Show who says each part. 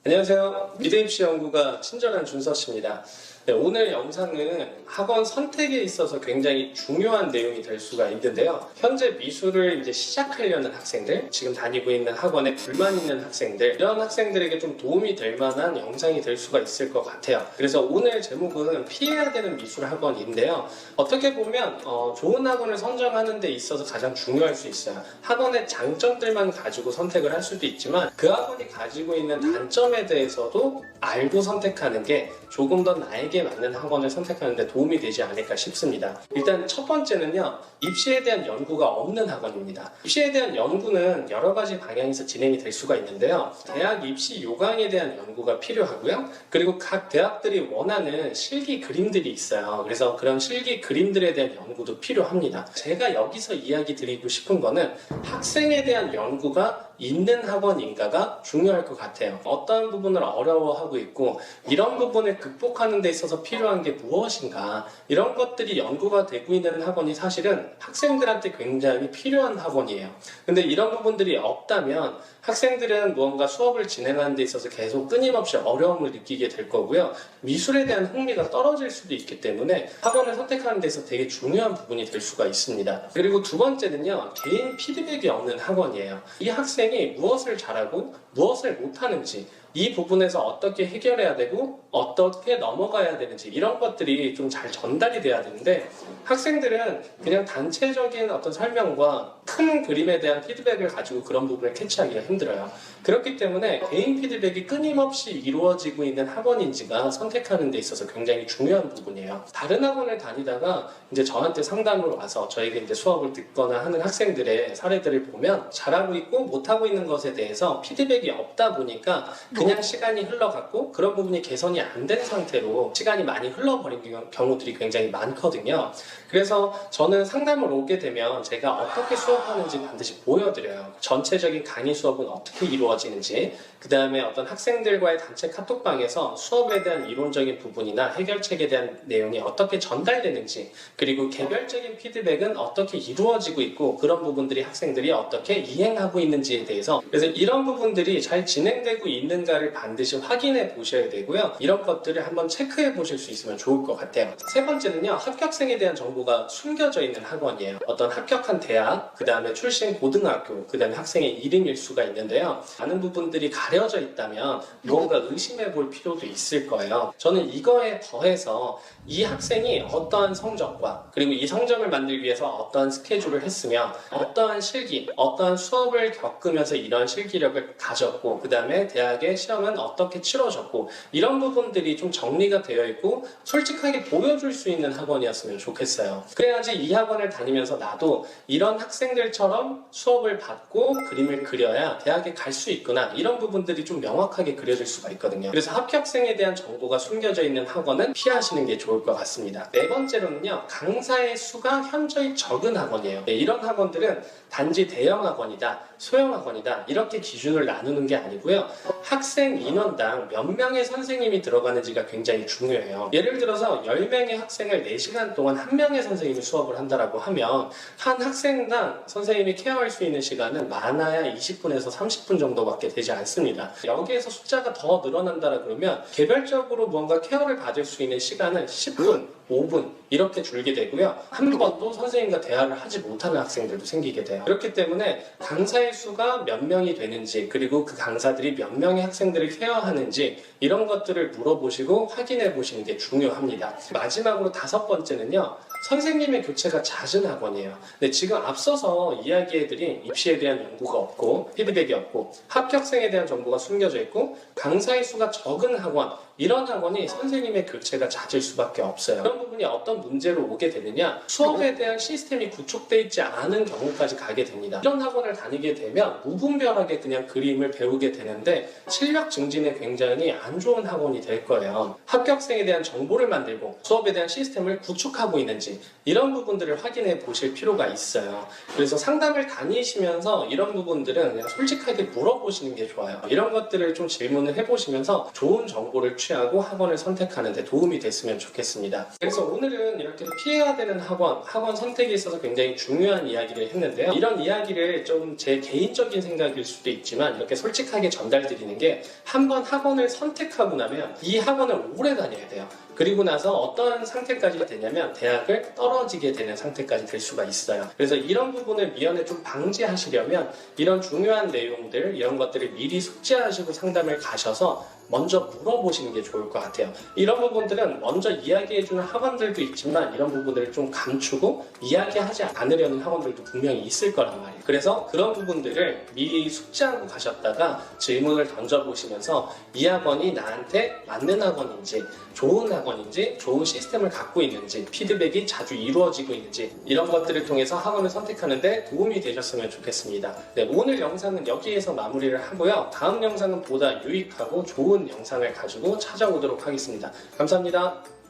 Speaker 1: 안녕하세요. 미래입시연구가 친절한 준서씨입니다. 네, 오늘 영상은 학원 선택에 있어서 굉장히 중요한 내용이 될 수가 있는데요. 현재 미술을 이제 시작하려는 학생들, 지금 다니고 있는 학원에 불만 있는 학생들, 이런 학생들에게 좀 도움이 될 만한 영상이 될 수가 있을 것 같아요. 그래서 오늘 제목은 피해야 되는 미술 학원인데요. 어떻게 보면 좋은 학원을 선정하는 데 있어서 가장 중요할 수 있어요. 학원의 장점들만 가지고 선택을 할 수도 있지만 그 학원이 가지고 있는 단점에 대해서도 알고 선택하는 게 조금 더 나에게 맞는 학원을 선택하는 데 도움이 되지 않을까 싶습니다. 일단 첫 번째는요, 입시에 대한 연구가 없는 학원입니다. 입시에 대한 연구는 여러 가지 방향에서 진행이 될 수가 있는데요. 대학 입시 요강에 대한 연구가 필요하고요. 그리고 각 대학들이 원하는 실기 그림들이 있어요. 그래서 그런 실기 그림들에 대한 연구도 필요합니다. 제가 여기서 이야기 드리고 싶은 거는 학생에 대한 연구가 있는 학원인가가 중요할 것 같아요. 어떤 부분을 어려워하고 있고 이런 부분을 극복하는 데 있어서 필요한 게 무엇인가, 이런 것들이 연구가 되고 있는 학원이 사실은 학생들한테 굉장히 필요한 학원이에요. 근데 이런 부분들이 없다면 학생들은 무언가 수업을 진행하는 데 있어서 계속 끊임없이 어려움을 느끼게 될 거고요. 미술에 대한 흥미가 떨어질 수도 있기 때문에 학원을 선택하는 데서 되게 중요한 부분이 될 수가 있습니다. 그리고 두 번째는요, 개인 피드백이 없는 학원이에요. 이 학생이 무엇을 잘하고 무엇을 못하는지, 이 부분에서 어떻게 해결해야 되고 어떻게 넘어가야 되는지, 이런 것들이 좀 잘 전달이 돼야 되는데 학생들은 그냥 단체적인 어떤 설명과 큰 그림에 대한 피드백을 가지고 그런 부분을 캐치하기가 힘들어요. 그렇기 때문에 개인 피드백이 끊임없이 이루어지고 있는 학원인지가 선택하는 데 있어서 굉장히 중요한 부분이에요. 다른 학원을 다니다가 이제 저한테 상담으로 와서 저에게 이제 수업을 듣거나 하는 학생들의 사례들을 보면 잘하고 있고 못하고 있는 것에 대해서 피드백이 없다 보니까 그냥 시간이 흘러갔고 그런 부분이 개선이 안 된 상태로 시간이 많이 흘러버린 경우들이 굉장히 많거든요. 그래서 저는 상담을 오게 되면 제가 어떻게 수업하는지 반드시 보여드려요. 전체적인 강의 수업은 어떻게 이루어지는지, 그 다음에 어떤 학생들과의 단체 카톡방에서 수업에 대한 이론적인 부분이나 해결책에 대한 내용이 어떻게 전달되는지, 그리고 개별적인 피드백은 어떻게 이루어지고 있고 그런 부분들이 학생들이 어떻게 이행하고 있는지에 대해서, 그래서 이런 부분들이 잘 진행되고 있는가를 반드시 확인해 보셔야 되고요. 이런 것들을 한번 체크해 보실 수 있으면 좋을 것 같아요. 세 번째는요, 합격생에 대한 정보가 숨겨져 있는 학원이에요. 어떤 합격한 대학, 그 다음에 출신 고등학교, 그 다음에 학생의 이름 일수가 있는데요. 많은 부분들이 가려져 있다면 무언가 의심해 볼 필요도 있을 거예요. 저는 이거에 더해서 이 학생이 어떠한 성적과 그리고 이 성적을 만들기 위해서 어떠한 스케줄을 했으며 어떠한 실기, 어떠한 수업을 겪으면서 이런 실기력을 가졌고, 그 다음에 대학의 시험은 어떻게 치러졌고, 이런 부분들이 좀 정리가 되어 있고 솔직하게 보여줄 수 있는 학원이었으면 좋겠어요. 그래야지 이 학원을 다니면서 나도 이런 학생들처럼 수업을 받고 그림을 그려야 대학에 갈 수 있구나, 이런 부분들이 좀 명확하게 그려질 수가 있거든요. 그래서 합격생에 대한 정보가 숨겨져 있는 학원은 피하시는 게 좋을 것 같습니다. 네 번째로는요, 강사의 수가 현저히 적은 학원이에요. 이런 학원들은 단지 대형 학원이다, 소형 학원이다, 이렇게 기준을 나누는 게 아니고요. 학생 인원당 몇 명의 선생님이 들어가는지가 굉장히 중요해요. 예를 들어서 10명의 학생을 4시간 동안 한 명의 선생님이 수업을 한다라고 하면 한 학생당 선생님이 케어할 수 있는 시간은 많아야 20분에서 30분 정도밖에 되지 않습니다. 여기에서 숫자가 더 늘어난다라 그러면 개별적으로 뭔가 케어를 받을 수 있는 시간은 10분, 5분 이렇게 줄게 되고요. 한 번도 선생님과 대화를 하지 못하는 학생들도 생기게 돼요. 그렇기 때문에 강사의 수가 몇 명이 되는지, 그리고 그 강사들이 몇 명의 학생들을 케어하는지, 이런 것들을 물어보시고 확인해 보시는 게 중요합니다. 마지막으로 다섯 번째는요, 선생님의 교체가 잦은 학원이에요. 근데 지금 앞서서 이야기해드린 입시에 대한 연구가 없고 피드백이 없고 합격생에 대한 정보가 숨겨져 있고 강사의 수가 적은 학원, 이런 학원이 선생님의 교체가 잦을 수밖에 없어요. 이런 부분이 어떤 문제로 오게 되느냐, 수업에 대한 시스템이 구축되어 있지 않은 경우까지 가게 됩니다. 이런 학원을 다니게 되면 무분별하게 그냥 그림을 배우게 되는데 실력 증진에 굉장히 안 좋은 학원이 될 거예요. 합격생에 대한 정보를 만들고 수업에 대한 시스템을 구축하고 있는지, 이런 부분들을 확인해 보실 필요가 있어요. 그래서 상담을 다니시면서 이런 부분들은 그냥 솔직하게 물어보시는 게 좋아요. 이런 것들을 좀 질문을 해보시면서 좋은 정보를 취하고 학원을 선택하는 데 도움이 됐으면 좋겠습니다. 그래서 오늘은 이렇게 피해야 되는 학원 선택에 있어서 굉장히 중요한 이야기를 했는데요. 이런 이야기를 좀 제 개인적인 생각일 수도 있지만 이렇게 솔직하게 전달드리는 게, 한번 학원을 선택하고 나면 이 학원을 오래 다녀야 돼요. 그리고 나서 어떤 상태까지 되냐면 대학을 떨어지게 되는 상태까지 될 수가 있어요. 그래서 이런 부분을 미연에 좀 방지하시려면 이런 중요한 내용들, 이런 것들을 미리 숙지하시고 상담을 가셔서 먼저 물어보시는 게 좋을 것 같아요. 이런 부분들은 먼저 이야기해주는 학원들도 있지만 이런 부분들을 좀 감추고 이야기하지 않으려는 학원들도 분명히 있을 거란 말이에요. 그래서 그런 부분들을 미리 숙지하고 가셨다가 질문을 던져보시면서 이 학원이 나한테 맞는 학원인지, 좋은 학원인지, 좋은 시스템을 갖고 있는지, 피드백이 자주 이루어지고 있는지, 이런 것들을 통해서 학원을 선택하는데 도움이 되셨으면 좋겠습니다. 네, 오늘 영상은 여기에서 마무리를 하고요. 다음 영상은 보다 유익하고 좋은 영상을 가지고 찾아오도록 하겠습니다. 감사합니다.